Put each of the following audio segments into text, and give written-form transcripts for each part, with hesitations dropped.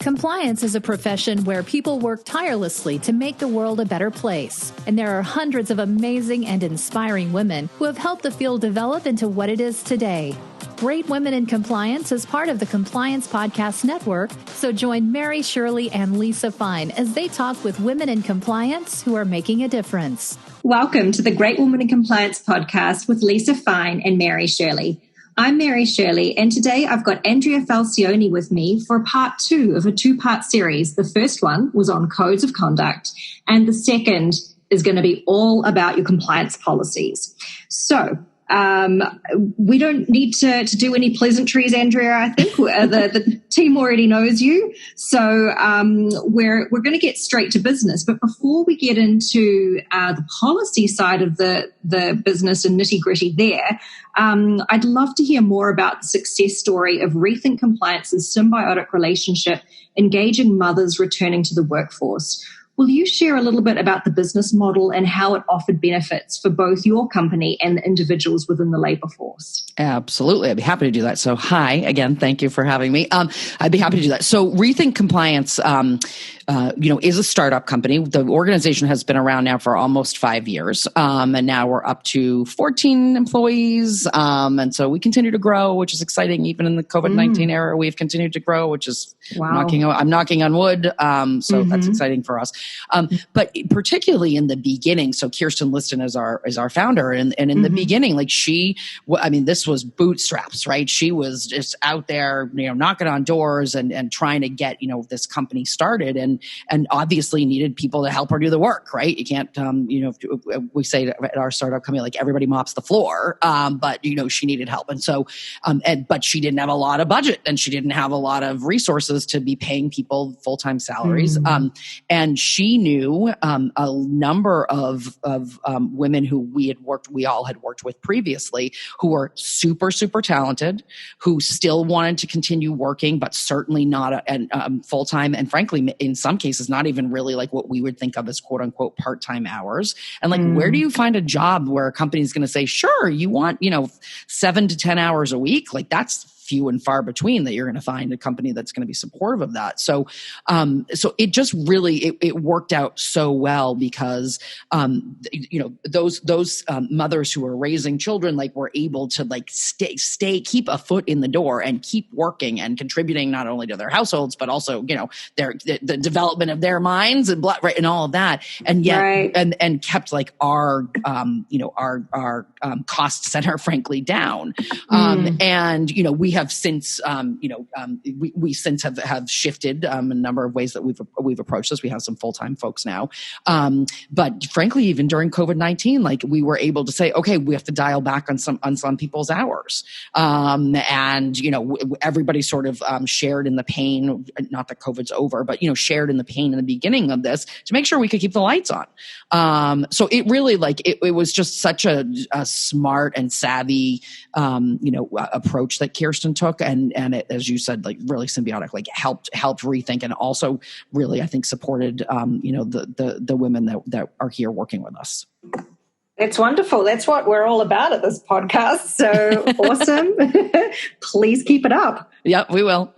Compliance is a profession where people work tirelessly to make the world a better place. And there are hundreds of amazing and inspiring women who have helped the field develop into what it is today. Great Women in Compliance is part of the Compliance Podcast Network, so join Mary, Shirley, and Lisa Fine as they talk with women in compliance who are making a difference. Welcome to the Great Women in Compliance podcast with Lisa Fine and Mary Shirley. I'm Mary Shirley, and today I've got Andrea Falcione with me for part 2 of a 2-part series. The first one was on codes of conduct, and the second is going to be all about your compliance policies. So, we don't need to do any pleasantries, Andrea. I think the team already knows you. So we're going to get straight to business. But before we get into the policy side of the business and nitty gritty there, I'd love to hear more about the success story of Rethink Compliance's symbiotic relationship, engaging mothers returning to the workforce. Will you share a little bit about the business model and how it offered benefits for both your company and the individuals within the labor force? Absolutely. I'd be happy to do that. So hi, again, thank you for having me. I'd be happy to do that. So Rethink Compliance, is a startup company. The organization has been around now for almost 5 years. And now we're up to 14 employees. And so we continue to grow, which is exciting. Even in the COVID-19 era, we've continued to grow, which is I'm knocking on wood. So that's exciting for us. But particularly in the beginning, so Kirsten Liston is our founder. And in the beginning, this was bootstraps, right? She was just out there, knocking on doors and trying to get, this company started and obviously needed people to help her do the work, right? You can't, we say at our startup company, like everybody mops the floor, but she needed help. And so, but she didn't have a lot of budget and she didn't have a lot of resources to be paying people full-time salaries. And she knew a number of women who we all had worked with previously, who were super, super talented, who still wanted to continue working, but certainly not full-time. And frankly, in some cases, not even really like what we would think of as quote unquote part-time hours. And where do you find a job where a company is going to say, sure, you want, 7 to 10 hours a week? Like that's few and far between that you're going to find a company that's going to be supportive of that. So, it just really, it worked out so well because, those mothers who are raising children, were able to keep a foot in the door and keep working and contributing not only to their households, but also, the development of their minds and and all of that. And yet, and kept our cost center, frankly, down. And, we have since, we since have shifted a number of ways that we've approached this. We have some full-time folks now. But frankly, even during COVID-19, we were able to say, okay, we have to dial back on some people's hours. And, everybody sort of shared in the pain, not that COVID's over, but, shared in the pain in the beginning of this to make sure we could keep the lights on. So it really it was just such a smart and savvy, approach that Kirsten took. And it, as you said, really symbiotic, helped Rethink and also really, I think, supported, the women that are here working with us. That's wonderful. That's what we're all about at this podcast. So awesome. Please keep it up. Yep, we will.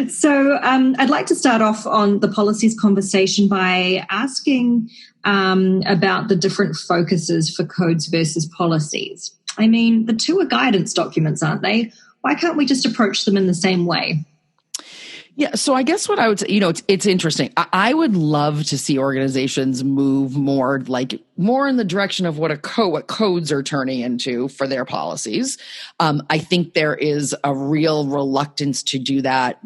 So I'd like to start off on the policies conversation by asking about the different focuses for codes versus policies. I mean, the two are guidance documents, aren't they? Why can't we just approach them in the same way? Yeah. So I guess what I would say, it's interesting. I would love to see organizations move more in the direction of what codes are turning into for their policies. I think there is a real reluctance to do that,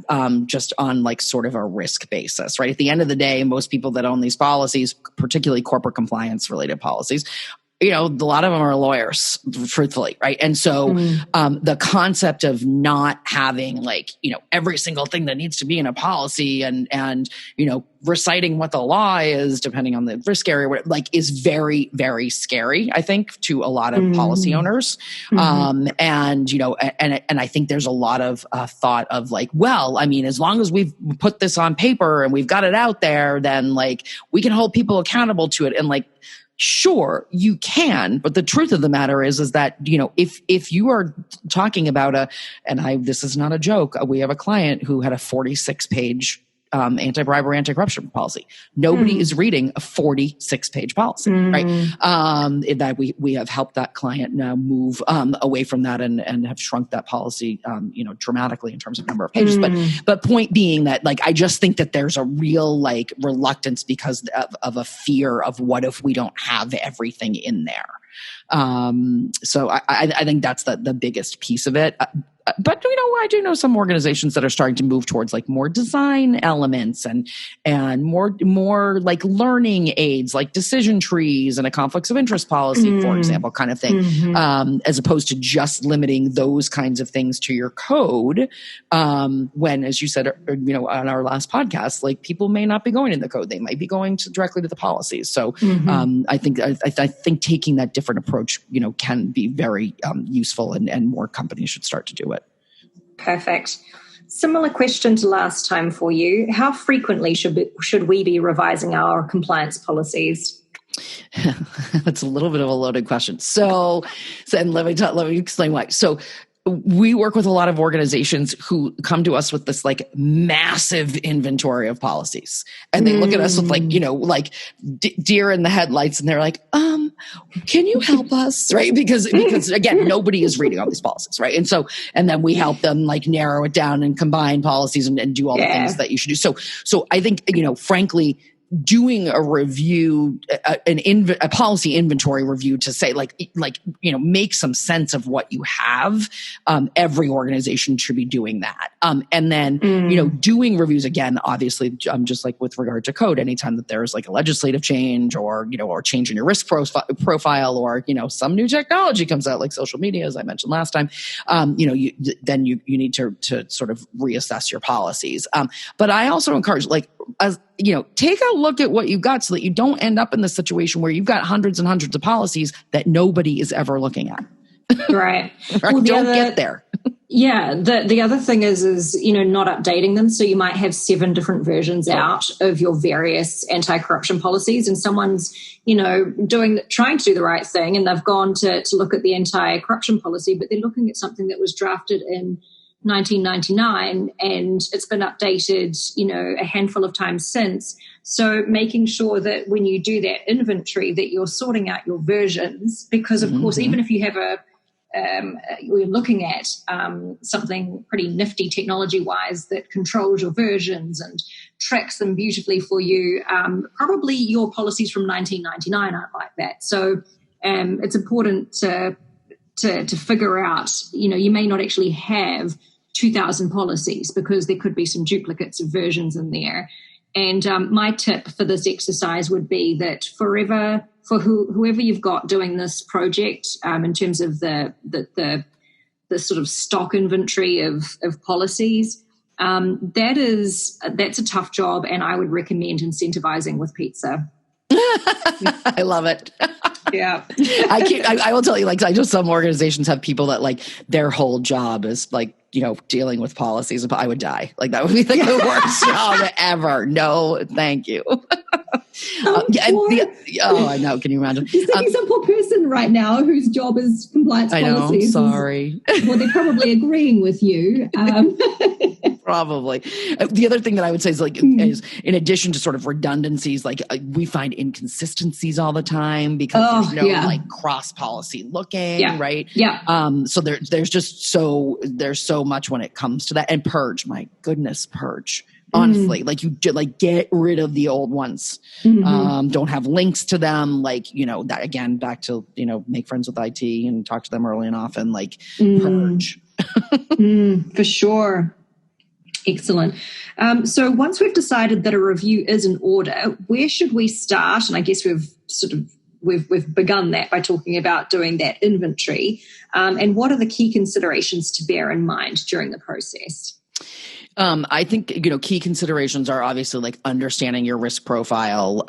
just on sort of a risk basis, right? At the end of the day, most people that own these policies, particularly corporate compliance related policies, a lot of them are lawyers, truthfully, right? And so the concept of not having every single thing that needs to be in a policy and reciting what the law is, depending on the risk area, is very, very scary, I think, to a lot of policy owners. And I think there's a lot of thought of as long as we've put this on paper and we've got it out there, then we can hold people accountable to it. And Sure, you can, but the truth of the matter is that, if you are talking about this is not a joke, we have a client who had a 46-page anti-bribery, anti-corruption policy. Nobody is reading a 46-page policy, right? That we have helped that client now move away from that and have shrunk that policy, dramatically in terms of number of pages. But point being that, like, I just think that there's a real like reluctance because of a fear of what if we don't have everything in there. So I think that's the biggest piece of it. But I do know some organizations that are starting to move towards like more design elements and more like learning aids, like decision trees and a conflicts of interest policy, for example, kind of thing, as opposed to just limiting those kinds of things to your code. When, as you said, on our last podcast, like people may not be going in the code; they might be going directly to the policies. So I think taking that different approach, can be very useful, and more companies should start to do it. Perfect. Similar question to last time for you. How frequently should we be revising our compliance policies? That's a little bit of a loaded question. So and let me explain why. So we work with a lot of organizations who come to us with this like massive inventory of policies, and they look at us with like deer in the headlights, and they're like, can you help us? Right. Because again, nobody is reading all these policies. Right. And then we help them like narrow it down and combine policies and do all the things that you should do. So I think, frankly, doing a review, a policy inventory review to say make some sense of what you have. Every organization should be doing that. And then, doing reviews again, obviously, just like with regard to code, anytime that there's like a legislative change or change in your risk profile or, some new technology comes out like social media, as I mentioned last time, you need to sort of reassess your policies. But I also encourage take a look at what you've got so that you don't end up in the situation where you've got hundreds and hundreds of policies that nobody is ever looking at. Right. Well, get there. Yeah. The other thing is not updating them. So you might have 7 different versions out of your various anti-corruption policies, and someone's, trying to do the right thing, and they've gone to look at the anti-corruption policy, but they're looking at something that was drafted in 1999 and it's been updated, a handful of times since. So making sure that when you do that inventory that you're sorting out your versions, because of course, even if you have we're looking at something pretty nifty technology-wise that controls your versions and tracks them beautifully for you, probably your policies from 1999 aren't like that. So it's important to figure out, you may not actually have 2,000 policies because there could be some duplicates of versions in there. And my tip for this exercise would be that for whoever you've got doing this project, in terms of the sort of stock inventory of policies, that's a tough job, and I would recommend incentivizing with pizza. I love it. Yeah. I will tell you, I know some organizations have people that their whole job is dealing with policies. I would die. That would be the worst job ever. No, thank you. I know. Can you imagine? You're thinking some poor person right now whose job is compliance policies. I know. Sorry. Well, they're probably agreeing with you. Probably. The other thing that I would say is is in addition to sort of redundancies, we find inconsistencies all the time because there's no cross policy looking, right? Yeah. So there's so much when it comes to that. And purge, my goodness, purge. Honestly, get rid of the old ones. Don't have links to them. That again, back to, make friends with IT and talk to them early and often, purge. For sure. Excellent. So once we've decided that a review is in order, where should we start? And I guess we've begun that by talking about doing that inventory. And what are the key considerations to bear in mind during the process? I think, key considerations are obviously like understanding your risk profile.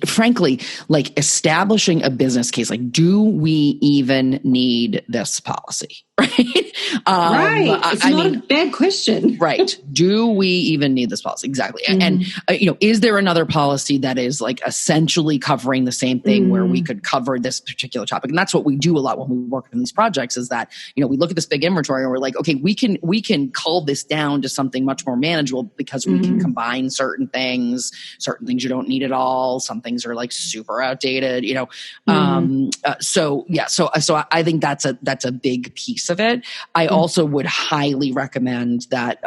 Frankly, like establishing a business case, like, do we even need this policy? Right. It's not a bad question. Right. Do we even need this policy? Exactly. And is there another policy that is like essentially covering the same thing where we could cover this particular topic? And that's what we do a lot when we work on these projects is that, we look at this big inventory and we're like, okay, we can cull this down to something much more manageable because we can combine certain things you don't need at all. Some things are like super outdated, So I think that's a big piece of it. I also would highly recommend that,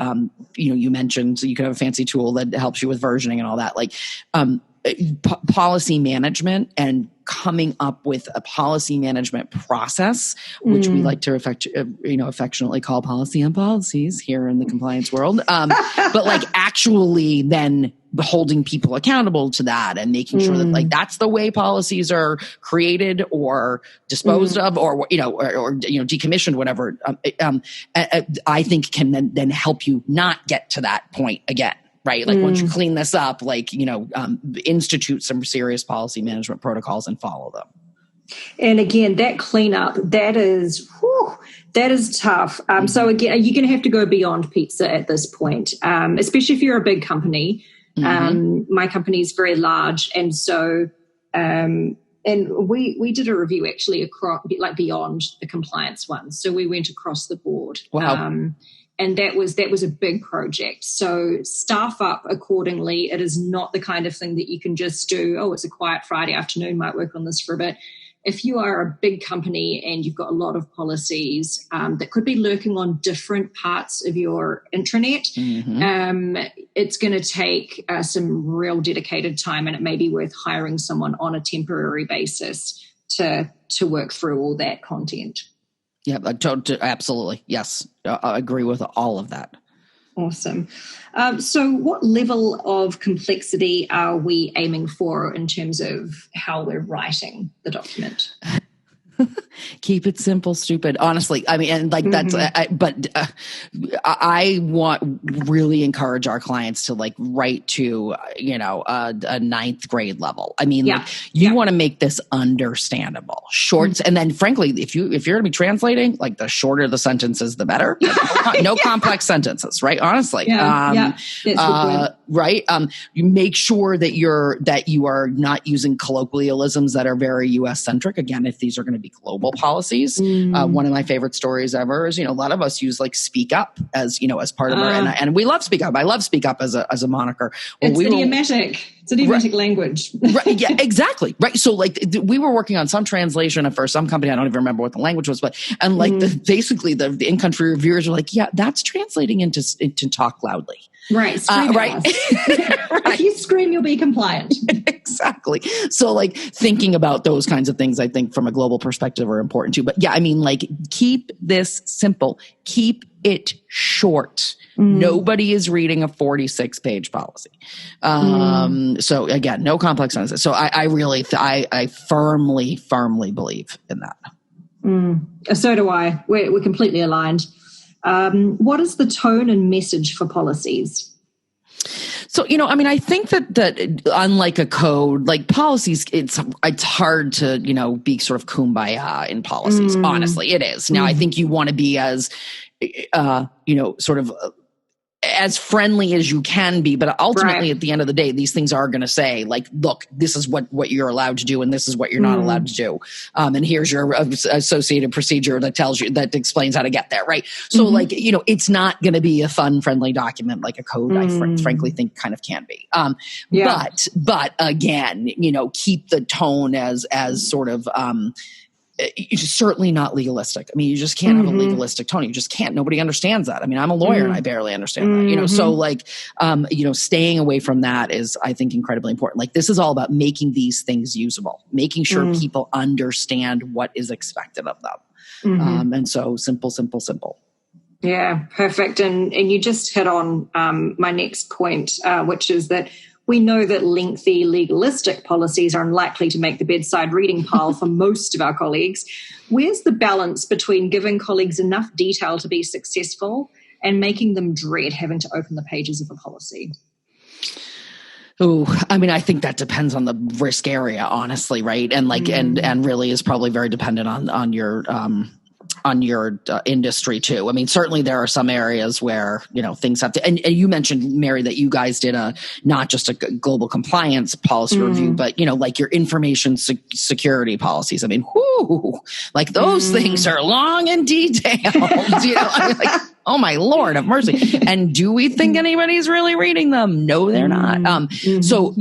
you mentioned you could have a fancy tool that helps you with versioning and all that, like, policy management and coming up with a policy management process, which we like to affectionately call policy on policies here in the compliance world. But like actually then holding people accountable to that and making sure that like that's the way policies are created or disposed of or decommissioned, whatever. I think can then help you not get to that point again. Right. Like once you clean this up, like, institute some serious policy management protocols and follow them. And again, that cleanup, that is tough. So again, you're going to have to go beyond pizza at this point, especially if you're a big company. My company is very large. And so, and we did a review actually across, like beyond the compliance one. So we went across the board. Wow. And that was a big project. So staff up accordingly. It is not the kind of thing that you can just do, it's a quiet Friday afternoon, might work on this for a bit. If you are a big company and you've got a lot of policies that could be lurking on different parts of your intranet, it's going to take some real dedicated time, and it may be worth hiring someone on a temporary basis to work through all that content. Yeah, absolutely. Yes. I agree with all of that. Awesome. So what level of complexity are we aiming for in terms of how we're writing the document? Keep it simple, stupid. Honestly, I mean, and like that's, I want really encourage our clients to like write to, a ninth grade level. I mean, like you want to make this understandable, short. And then frankly, if you're going to be translating, like the shorter the sentences, the better. No complex sentences, right? Honestly. Right. You make sure that you are not using colloquialisms that are very US centric. Again, if these are going to be global policies. One of my favorite stories ever is, a lot of us use like speak up as part of our, and we love speak up. I love speak up as a moniker. It's idiomatic language. Right. Yeah, exactly. Right. So like we were working on some translation for some company. I don't even remember what the language was, and like basically the in-country reviewers were like, yeah, that's translating into talk loudly. Right. Right. If you scream, you'll be compliant. Exactly. So like thinking about those kinds of things, I think from a global perspective are important too. But yeah, I mean, like keep this simple, keep it short. Nobody is reading a 46-page policy. So again, no complex sentences. So I firmly believe in that. So do I. We're completely aligned. What is the tone and message for policies? So, I think that unlike a code, like policies, it's hard to, be sort of kumbaya in policies. Honestly, it is. Now, I think you want to be as, sort of as friendly as you can be, but ultimately at the end of the day, these things are going to say like, look, this is what you're allowed to do. And this is what you're not allowed to do. And here's your associated procedure that explains how to get there. Right. So like, it's not going to be a fun, friendly document like a code. I frankly think kind of can be. But again, keep the tone as sort of, it's certainly not legalistic. I mean, you just can't have a legalistic tone. You just can't. Nobody understands that. I mean, I'm a lawyer and I barely understand that, so like, staying away from that is, I think, incredibly important. Like this is all about making these things usable, making sure people understand what is expected of them. And so simple. Yeah, perfect. And you just hit on my next point, which is that we know that lengthy legalistic policies are unlikely to make the bedside reading pile for most of our colleagues. Where's the balance between giving colleagues enough detail to be successful and making them dread having to open the pages of a policy? Oh, I mean, I think that depends on the risk area, honestly, right? And like, and really is probably very dependent on your industry too. I mean, certainly there are some areas where, things have to, and you mentioned, Mary, that you guys did not just a global compliance policy review, but, like your information security policies. I mean, like those things are long and detailed, I mean, like, oh my Lord, have mercy. And do we think anybody's really reading them? No, they're not. So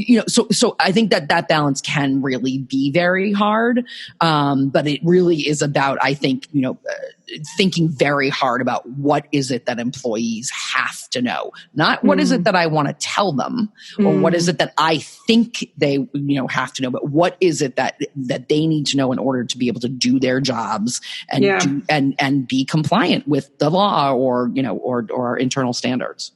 I think that balance can really be very hard. But it really is about, I think, thinking very hard about what is it that employees have to know, not what is it that I want to tell them, or what is it that I think they, have to know, but what is it that they need to know in order to be able to do their jobs and and be compliant with the law or our internal standards.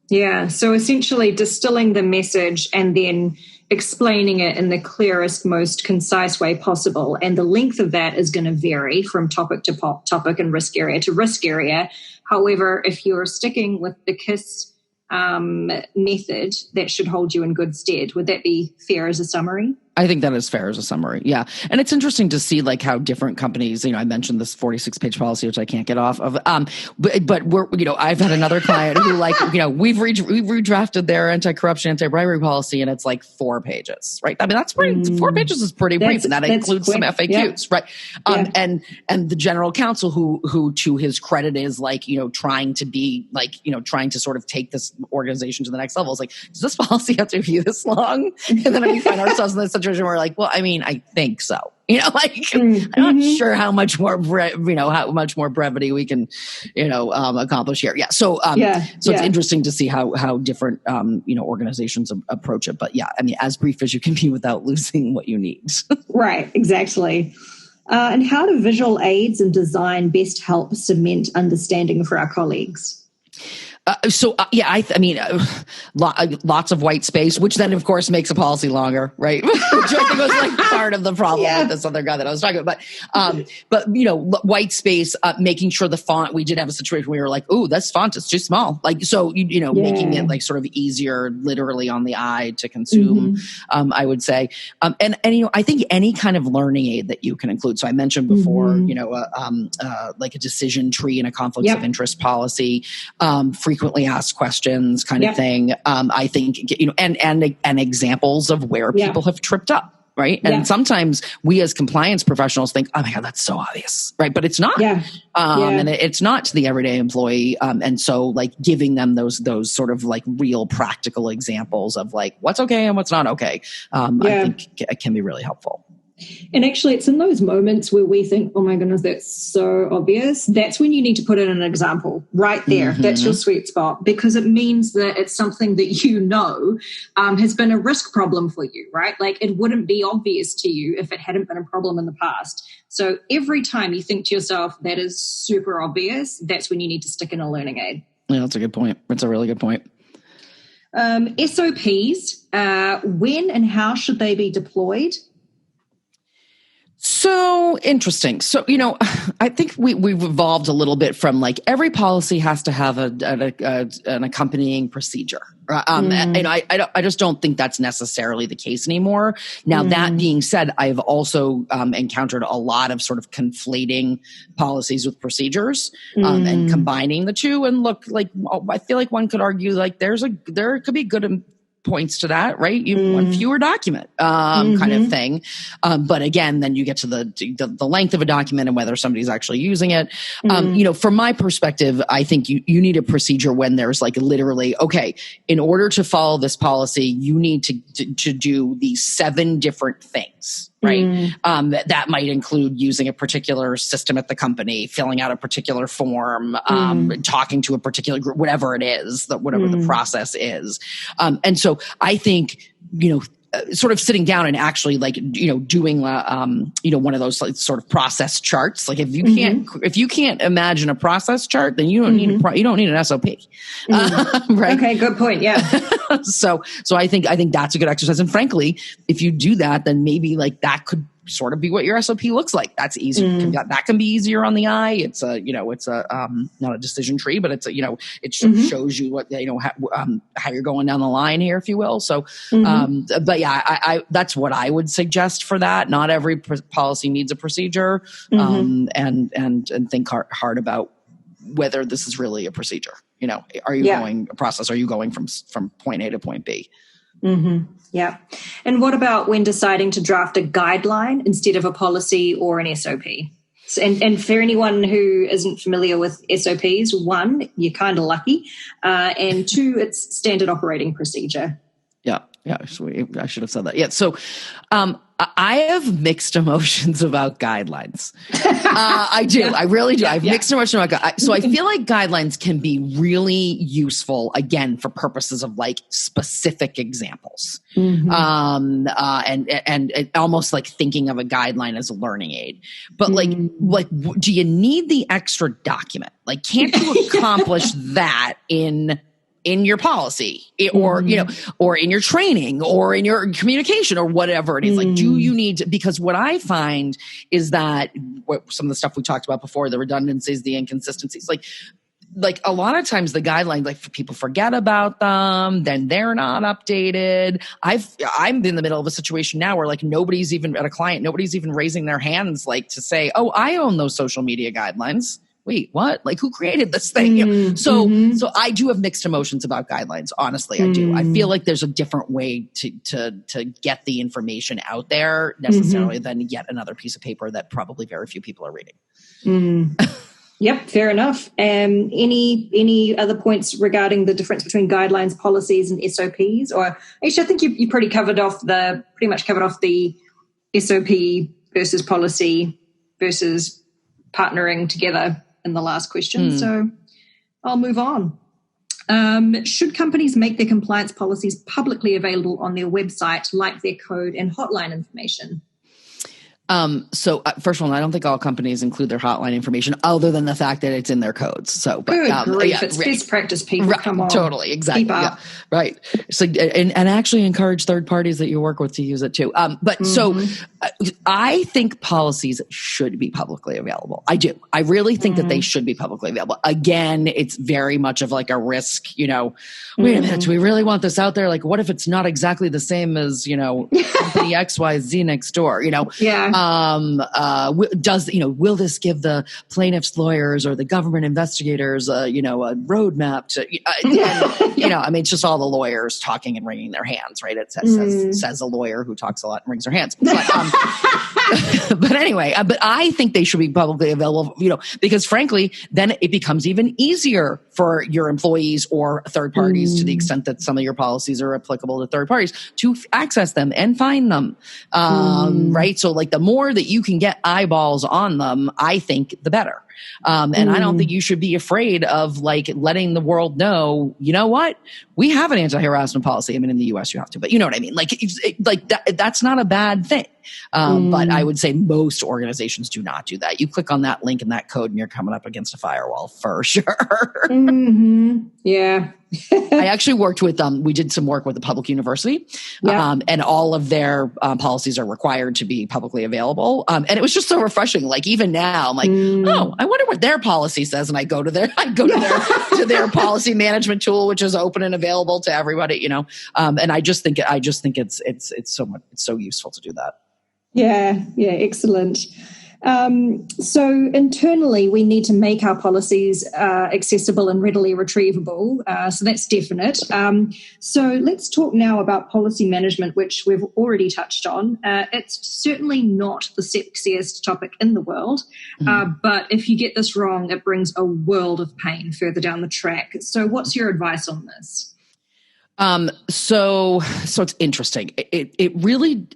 Yeah. So essentially distilling the message and then explaining it in the clearest, most concise way possible. And the length of that is going to vary from topic to topic and risk area to risk area. However, if you're sticking with the KISS method, that should hold you in good stead. Would that be fair as a summary? I think that is fair as a summary. Yeah. And it's interesting to see like how different companies, I mentioned this 46-page policy, which I can't get off of. But we're, I've had another client who we've redrafted their anti-corruption, anti-bribery policy, and it's like 4 pages, right? I mean, that's pretty, 4 pages is pretty brief, and that includes quick. Some FAQs, right? And the general counsel who to his credit is like, trying to be like, trying to sort of take this organization to the next level. Is like, does this policy have to be this long? And then we find ourselves in this situation where we're like, well, I mean, I think so. I'm not sure how much more, how much more brevity we can, accomplish here. Yeah. So it's interesting to see how different, organizations approach it. But yeah, I mean, as brief as you can be without losing what you need. Right. Exactly. And how do visual aids and design best help cement understanding for our colleagues? I mean, lots of white space, which then, of course, makes a policy longer, right? Which I think was like part of the problem with this other guy that I was talking about. But white space, making sure the font. We did have a situation where we were like, "Ooh, this font is too small." Like, so making it like sort of easier, literally on the eye to consume. I would say, and I think any kind of learning aid that you can include. So I mentioned before, like a decision tree and a conflicts of interest policy. Frequently asked questions kind of thing. I think, and examples of where people have tripped up. Right. And sometimes we as compliance professionals think, oh my God, that's so obvious. Right. But it's not. And it's not to the everyday employee. And so like giving them those sort of like real practical examples of like what's okay and what's not okay. I think it can be really helpful. And actually, it's in those moments where we think, oh my goodness, that's so obvious. That's when you need to put in an example right there. That's your sweet spot, because it means that it's something that has been a risk problem for you, right? Like it wouldn't be obvious to you if it hadn't been a problem in the past. So every time you think to yourself, that is super obvious, that's when you need to stick in a learning aid. Yeah, that's a good point. That's a really good point. SOPs, when and how should they be deployed? So interesting. So, I think we've evolved a little bit from like every policy has to have an accompanying procedure. I just don't think that's necessarily the case anymore. Now, that being said, I've also encountered a lot of sort of conflating policies with procedures and combining the two. And look, like I feel like one could argue like there could be good points to that, right? You one fewer document kind of thing. But again, then you get to the length of a document and whether somebody's actually using it. From my perspective, I think you need a procedure when there's like literally, okay, in order to follow this policy, you need to do these 7 different things. Right. That might include using a particular system at the company, filling out a particular form, talking to a particular group, whatever it is, whatever the process is. And so I think, sort of sitting down and actually like, doing, one of those like, sort of process charts. Like if you can't imagine a process chart, then you don't need an SOP. Right. Okay. Good point. Yeah. So I think that's a good exercise. And frankly, if you do that, then maybe like that could sort of be what your SOP looks like. That's easy. That can be easier on the eye. It's a not a decision tree, but it's it shows you what, how you're going down the line here, if you will. So, but yeah, I that's what I would suggest for that. Not every policy needs a procedure, and think hard about whether this is really a procedure. Are you going a process? Are you going from point A to point B? Yeah. And what about when deciding to draft a guideline instead of a policy or an SOP? And for anyone who isn't familiar with SOPs, 1, you're kind of lucky, and 2, it's standard operating procedure. Yeah, I should have said that. Yeah, so I have mixed emotions about guidelines. I do. I really do. I have mixed emotions about guidelines. So I feel like guidelines can be really useful, again, for purposes of like specific examples. And almost like thinking of a guideline as a learning aid. But like, do you need the extra document? Like, can't you accomplish that in your policy or, or in your training or in your communication or whatever it is? Like, do you need to, because what I find is that some of the stuff we talked about before, the redundancies, the inconsistencies, like a lot of times the guidelines, like people forget about them, then they're not updated. I'm in the middle of a situation now where like nobody's even raising their hands, like to say, oh, I own those social media guidelines. Wait, what? Like, who created this thing? So I do have mixed emotions about guidelines. Honestly, I do. I feel like there's a different way to get the information out there necessarily than yet another piece of paper that probably very few people are reading. Yep, fair enough. Any other points regarding the difference between guidelines, policies, and SOPs? Or actually, I think you pretty much covered off the SOP versus policy versus partnering together in the last question. So I'll move on. Should companies make their compliance policies publicly available on their website, like their code and hotline information? So first of all, I don't think all companies include their hotline information other than the fact that it's in their codes. So, good grief, it's best practice, people. Right, come on, totally, exactly, yeah, right. So, and actually encourage third parties that you work with to use it too. So I think policies should be publicly available. I do. I really think that they should be publicly available. Again, it's very much of like a risk. Wait a minute, do we really want this out there? Like, what if it's not exactly the same as company XYZ next door? Yeah. Will this give the plaintiff's lawyers or the government investigators, a roadmap to, it's just all the lawyers talking and wringing their hands, right? It says a lawyer who talks a lot and wrings their hands. But anyway, but I think they should be publicly available, because frankly, then it becomes even easier for your employees or third parties, to the extent that some of your policies are applicable to third parties, to access them and find them. Right? So like the more that you can get eyeballs on them, I think the better. And I don't think you should be afraid of like letting the world know, you know what? We have an anti-harassment policy. I mean, in the US you have to, but you know what I mean? Like that's not a bad thing. But I would say most organizations do not do that. You click on that link and that code and you're coming up against a firewall for sure. Yeah. I actually worked with, we did some work with a public university, and all of their policies are required to be publicly available. And it was just so refreshing. Like even now I'm like, oh, I wonder what their policy says. And I go to their to their policy management tool, which is open and available to everybody, and I just think it's so useful to do that. Yeah. Excellent. So internally, we need to make our policies accessible and readily retrievable. So that's definite. So let's talk now about policy management, which we've already touched on. It's certainly not the sexiest topic in the world, but if you get this wrong, it brings a world of pain further down the track. So what's your advice on this? So it's interesting. It really,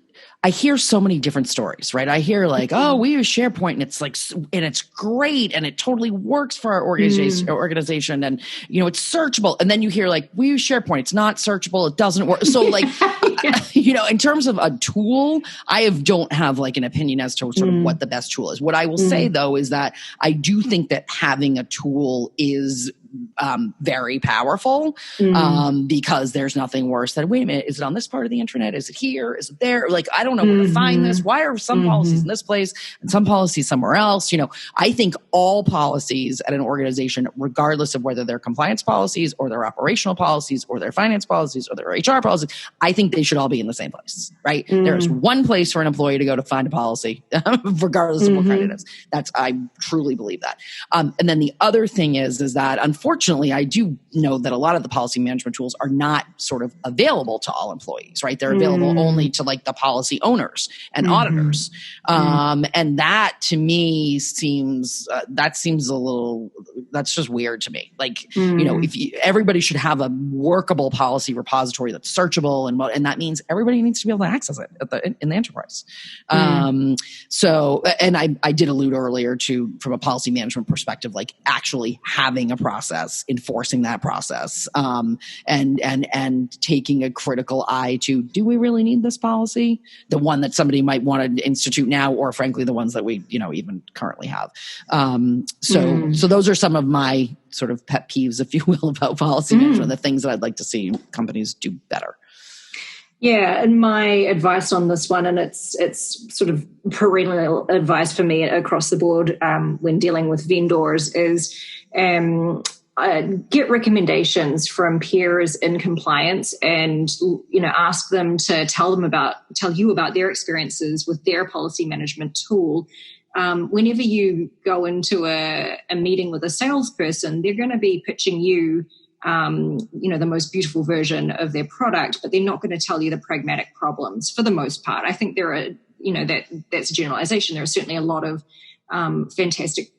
I hear so many different stories, right? I hear like, oh, we use SharePoint and it's like, and it's great and it totally works for our organization and, it's searchable. And then you hear like, we use SharePoint. It's not searchable. It doesn't work. So like, in terms of a tool, I don't have like an opinion as to sort of what the best tool is. What I will say though, is that I do think that having a tool is very powerful because there's nothing worse than, wait a minute, is it on this part of the internet? Is it here? Is it there? Like, I don't know where to find this. Why are some policies in this place and some policies somewhere else? I think all policies at an organization, regardless of whether they're compliance policies or their operational policies or their finance policies or their HR policies, I think they should all be in the same place, right? There's one place for an employee to go to find a policy, regardless of what kind it is. I truly believe that. And then the other thing is that unfortunately, I do know that a lot of the policy management tools are not sort of available to all employees, right? They're available only to like the policy owners and auditors. And that to me seems a little, that's just weird to me. Like, everybody should have a workable policy repository that's searchable, and that means everybody needs to be able to access it in the enterprise. So, and I did allude earlier to, from a policy management perspective, like actually having a process, enforcing that process, and taking a critical eye to, do we really need this policy? The one that somebody might want to institute now, or frankly, the ones that we, even currently have. So those are some of my sort of pet peeves, if you will, about policy management, the things that I'd like to see companies do better. Yeah, and my advice on this one, and it's sort of perennial advice for me across the board when dealing with vendors, is get recommendations from peers in compliance, and ask them to tell you about their experiences with their policy management tool. Whenever you go into a meeting with a salesperson, they're going to be pitching you the most beautiful version of their product, but they're not going to tell you the pragmatic problems for the most part. I think there are, that's a generalization. There are certainly a lot of fantastic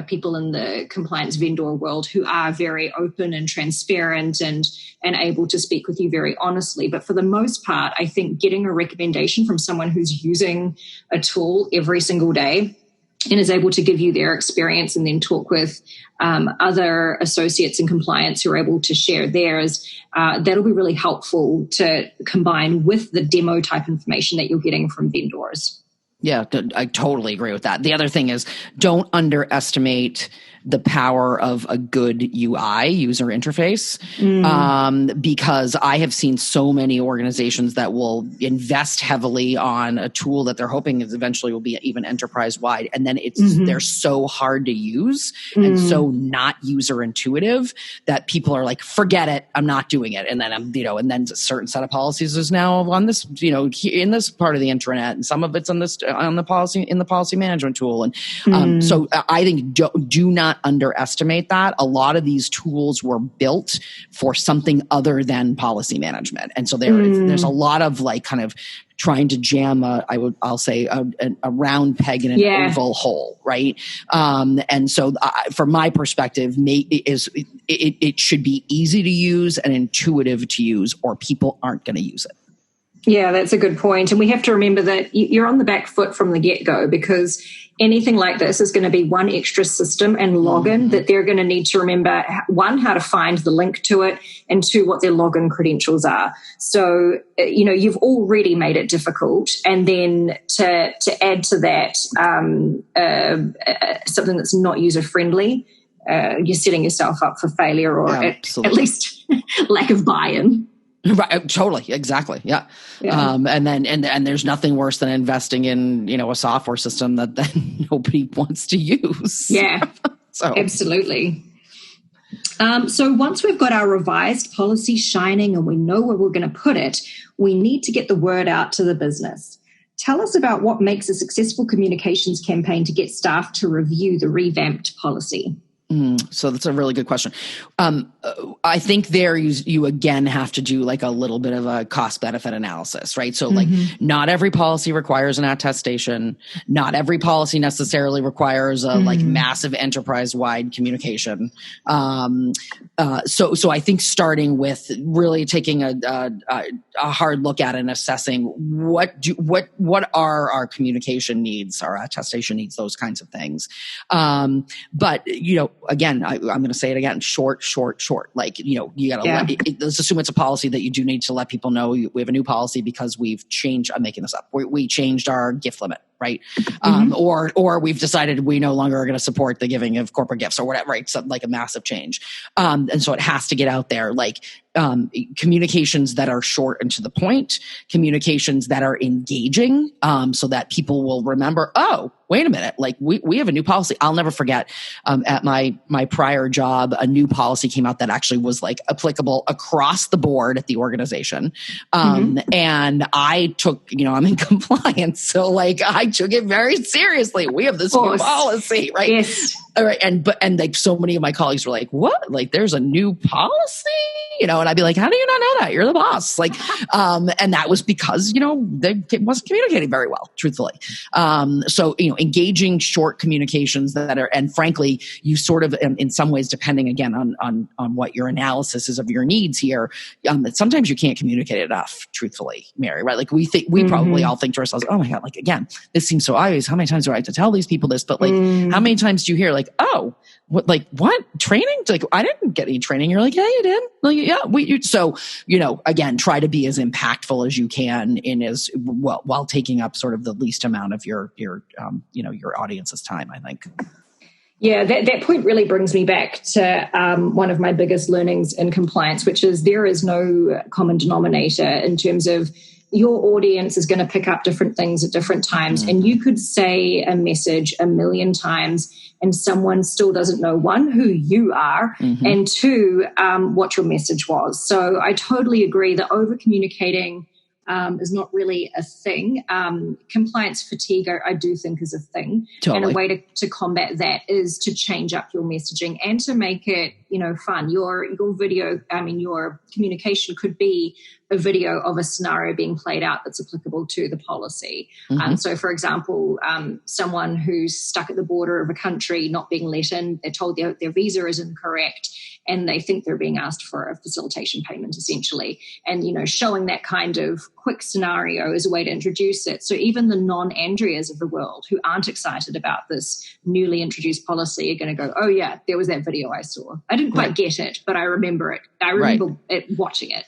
people in the compliance vendor world who are very open and transparent and able to speak with you very honestly. But for the most part, I think getting a recommendation from someone who's using a tool every single day and is able to give you their experience, and then talk with other associates in compliance who are able to share theirs, that'll be really helpful to combine with the demo type information that you're getting from vendors. Yeah, I totally agree with that. The other thing is, don't underestimate the power of a good UI, user interface, because I have seen so many organizations that will invest heavily on a tool that they're hoping is eventually will be even enterprise wide, and then they're so hard to use and so not user intuitive that people are like, forget it, I'm not doing it. And then and then a certain set of policies is now on this, in this part of the intranet, and some of it's on the policy management tool, and so I think do not underestimate that. A lot of these tools were built for something other than policy management, and so there's a lot of like kind of trying to jam I'll say a round peg in an oval hole, right? And so from my perspective, it should be easy to use and intuitive to use, or people aren't going to use it. Yeah, that's a good point. And we have to remember that you're on the back foot from the get-go, because anything like this is going to be one extra system and login that they're going to need to remember, one, how to find the link to it, and two, what their login credentials are. So, you've already made it difficult. And then to add to that something that's not user-friendly, you're setting yourself up for failure, or at least lack of buy-in. Right, totally, exactly, yeah. And then there's nothing worse than investing in a software system that then nobody wants to use. Yeah, so absolutely. So once we've got our revised policy shining and we know where we're going to put it, we need to get the word out to the business. Tell us about what makes a successful communications campaign to get staff to review the revamped policy. So that's a really good question. I think there you again have to do like a little bit of a cost benefit analysis, right? So like not every policy requires an attestation. Not every policy necessarily requires a like massive enterprise wide communication. So I think starting with really taking a hard look at and assessing what are our communication needs, our attestation needs, those kinds of things. But again, I'm going to say it again, short. Like, you got to let's assume it's a policy that you do need to let people know we have a new policy because we've changed, I'm making this up. We changed our gift limit, right? Or we've decided we no longer are going to support the giving of corporate gifts or whatever, right? Something like a massive change. And so it has to get out there, like communications that are short and to the point, communications that are engaging, so that people will remember, oh, wait a minute, like we have a new policy. I'll never forget, at my prior job, a new policy came out that actually was like applicable across the board at the organization. And I took, I'm in compliance. So like I took it very seriously. We have this new policy, right? Yes. All right. And like so many of my colleagues were like, what? Like there's a new policy? And I'd be like, how do you not know that? You're the boss. Like, and that was because, they wasn't communicating very well, truthfully. So, engaging short communications that are, and frankly, you sort of, in some ways, depending again on what your analysis is of your needs here, sometimes you can't communicate enough, truthfully, Mary, right? Like we probably all think to ourselves, oh my God, like again, this seems so obvious. How many times do I have to tell these people this? But like, how many times do you hear like, oh, what training? Like, I didn't get any training. You're like, yeah, you did. Like, yeah, so, again, try to be as impactful as you can in as well, while taking up sort of the least amount of your audience's time, I think. Yeah, that point really brings me back to one of my biggest learnings in compliance, which is there is no common denominator in terms of your audience is going to pick up different things at different times. And you could say a message 1,000,000 times and someone still doesn't know, one, who you are, and two, what your message was. So I totally agree that over-communicating is not really a thing. Compliance fatigue, I do think, is a thing. Totally. And a way to combat that is to change up your messaging and to make it, fun. Your video, your communication could be a video of a scenario being played out that's applicable to the policy. So, for example, someone who's stuck at the border of a country not being let in, they're told their visa is incorrect, and they think they're being asked for a facilitation payment, essentially. And, showing that kind of quick scenario is a way to introduce it. So even the non-Andreas of the world who aren't excited about this newly introduced policy are going to go, oh, yeah, there was that video I saw. I didn't quite get it, but I remember it. I remember watching it.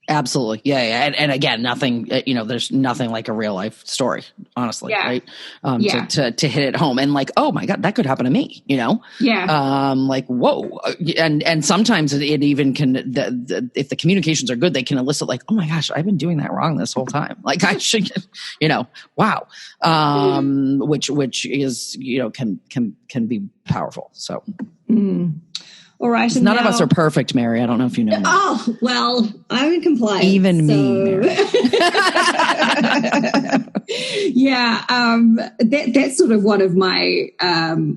Absolutely. Yeah. And again, nothing, there's nothing like a real life story, honestly, right? To hit it home and like, oh my God, that could happen to me, like, whoa. And sometimes it even can, if the communications are good, they can elicit like, oh my gosh, I've been doing that wrong this whole time. Like I should, wow. Which is, can be powerful. So. All right. None of us are perfect, Mary. I don't know if you know that. Oh, well, I'm in compliance. Even me, Mary. That's sort of one of my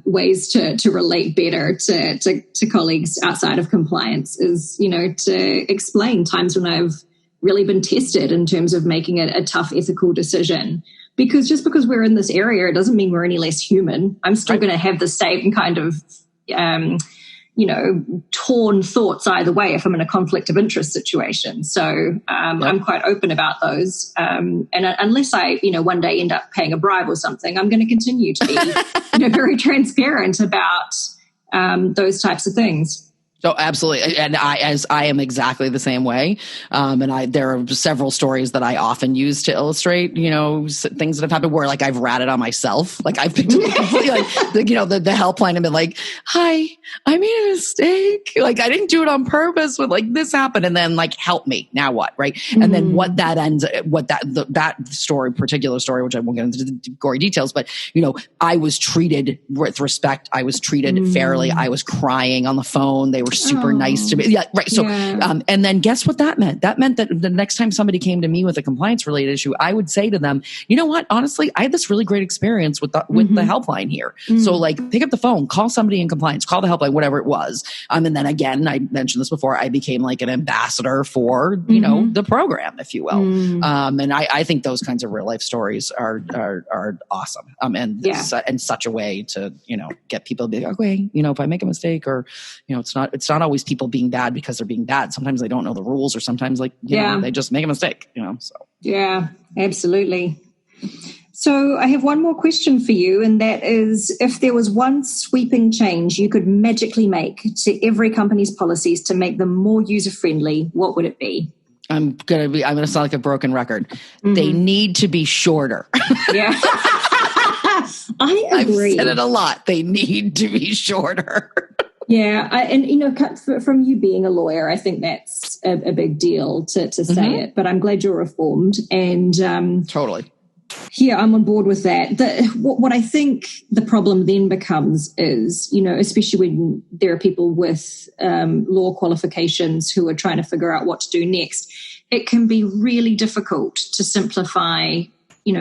ways to relate better to colleagues outside of compliance is, to explain times when I've really been tested in terms of making a tough ethical decision. Because just because we're in this area, it doesn't mean we're any less human. I'm still going to have the same kind of torn thoughts either way if I'm in a conflict of interest situation. So I'm quite open about those. And unless I, one day end up paying a bribe or something, I'm going to continue to be, very transparent about those types of things. Oh, absolutely. And I am exactly the same way. And there are several stories that I often use to illustrate, things that have happened where like I've ratted on myself. Like I've picked up the helpline and been like, hi, I made a mistake. Like I didn't do it on purpose, but like this happened. And then like, help me. Now what? Right. And then that particular story, which I won't get into the gory details, but I was treated with respect. I was treated fairly. I was crying on the phone. They were super nice to me. Yeah. Right. So, and then guess what that meant? That meant that the next time somebody came to me with a compliance related issue, I would say to them, you know what? Honestly, I had this really great experience with the helpline here. So like pick up the phone, call somebody in compliance, call the helpline, whatever it was. And then again, I mentioned this before, I became like an ambassador for, the program, if you will. And I think those kinds of real life stories are awesome. And such a way to, get people to be like, okay, if I make a mistake or, it's not always people being bad because they're being bad. Sometimes they don't know the rules or sometimes they just make a mistake, so. Yeah, absolutely. So I have one more question for you, and that is if there was one sweeping change you could magically make to every company's policies to make them more user-friendly, what would it be? I'm going to sound like a broken record. They need to be shorter. Yeah. I agree. I've said it a lot. They need to be shorter. Yeah. From you being a lawyer, I think that's a big deal to say it, but I'm glad you're reformed. And totally. Yeah, I'm on board with that. What I think the problem then becomes is, especially when there are people with law qualifications who are trying to figure out what to do next, it can be really difficult to simplify,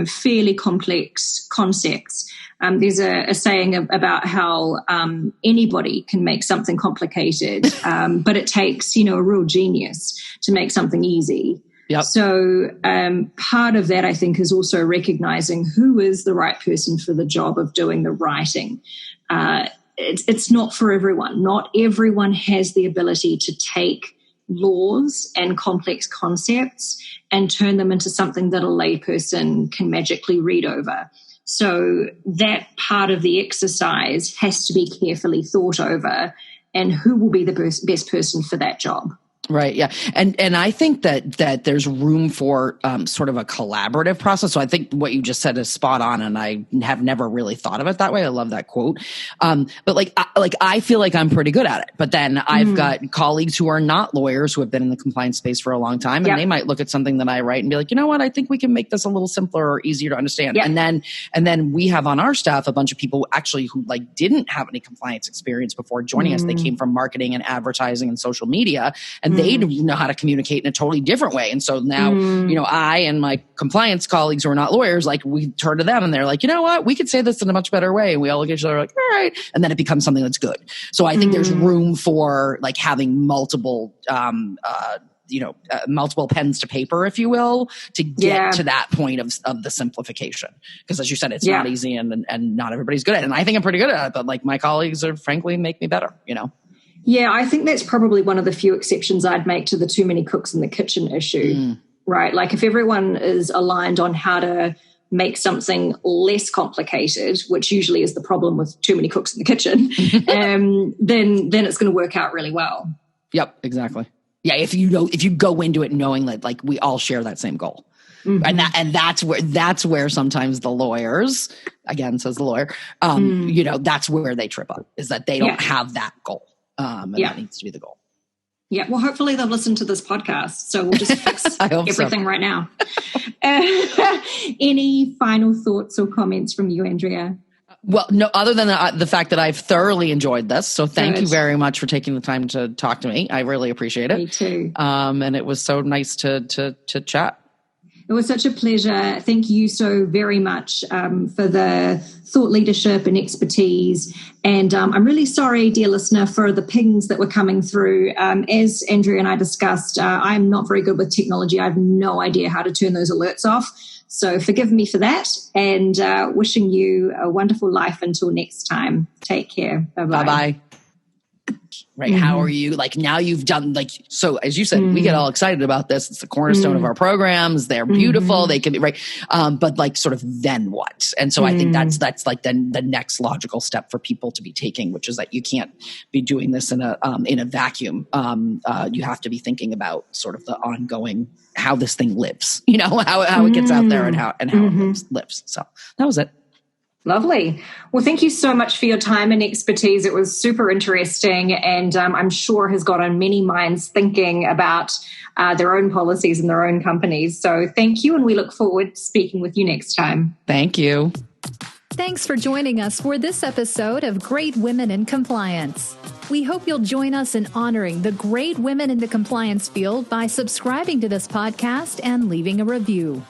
fairly complex concepts. There's a saying about how anybody can make something complicated, but it takes, a real genius to make something easy. Yep. So part of that, I think, is also recognizing who is the right person for the job of doing the writing. It's not for everyone. Not everyone has the ability to take laws and complex concepts and turn them into something that a layperson can magically read over. So that part of the exercise has to be carefully thought over, and who will be the best person for that job. Right. Yeah. And I think that there's room for sort of a collaborative process. So I think what you just said is spot on. And I have never really thought of it that way. I love that quote. But I feel like I'm pretty good at it. But then I've got colleagues who are not lawyers who have been in the compliance space for a long time. And they might look at something that I write and be like, you know what? I think we can make this a little simpler or easier to understand. Yep. And then we have on our staff a bunch of people actually who didn't have any compliance experience before joining us. They came from marketing and advertising and social media, and they know how to communicate in a totally different way. And so now, I and my compliance colleagues who are not lawyers, we turn to them and they're like, you know what, we could say this in a much better way. And we all look at each other like, all right. And then it becomes something that's good. So I think there's room for having multiple, multiple pens to paper, if you will, to get to that point of the simplification. Because as you said, it's not easy and not everybody's good at it. And I think I'm pretty good at it, but my colleagues are frankly make me better, Yeah, I think that's probably one of the few exceptions I'd make to the too many cooks in the kitchen issue, right? If everyone is aligned on how to make something less complicated, which usually is the problem with too many cooks in the kitchen, then it's going to work out really well. Yep, exactly. Yeah, if you go into it knowing that we all share that same goal. And that's where sometimes the lawyers, again, says the lawyer, that's where they trip up, is that they don't have that goal. And that needs to be the goal. Yeah. Well, hopefully they'll listen to this podcast. So we'll just fix everything right now. Any final thoughts or comments from you, Andrea? Well, no, other than the fact that I've thoroughly enjoyed this. So thank you very much for taking the time to talk to me. I really appreciate it. Me too. And it was so nice to chat. It was such a pleasure. Thank you so very much for the thought leadership and expertise. And I'm really sorry, dear listener, for the pings that were coming through. As Andrea and I discussed, I'm not very good with technology. I have no idea how to turn those alerts off. So forgive me for that, and wishing you a wonderful life until next time. Take care. Bye-bye. Bye-bye. Right. How are you? Now you've done so as you said, we get all excited about this. It's the cornerstone of our programs. They're beautiful. They can be right. But sort of then what? And so I think that's then the next logical step for people to be taking, which is that you can't be doing this in a vacuum. You have to be thinking about sort of the ongoing, how this thing lives, how it gets out there and how it lives. So that was it. Lovely. Well, thank you so much for your time and expertise. It was super interesting, and I'm sure has got on many minds thinking about their own policies and their own companies. So thank you, and we look forward to speaking with you next time. Thank you. Thanks for joining us for this episode of Great Women in Compliance. We hope you'll join us in honoring the great women in the compliance field by subscribing to this podcast and leaving a review.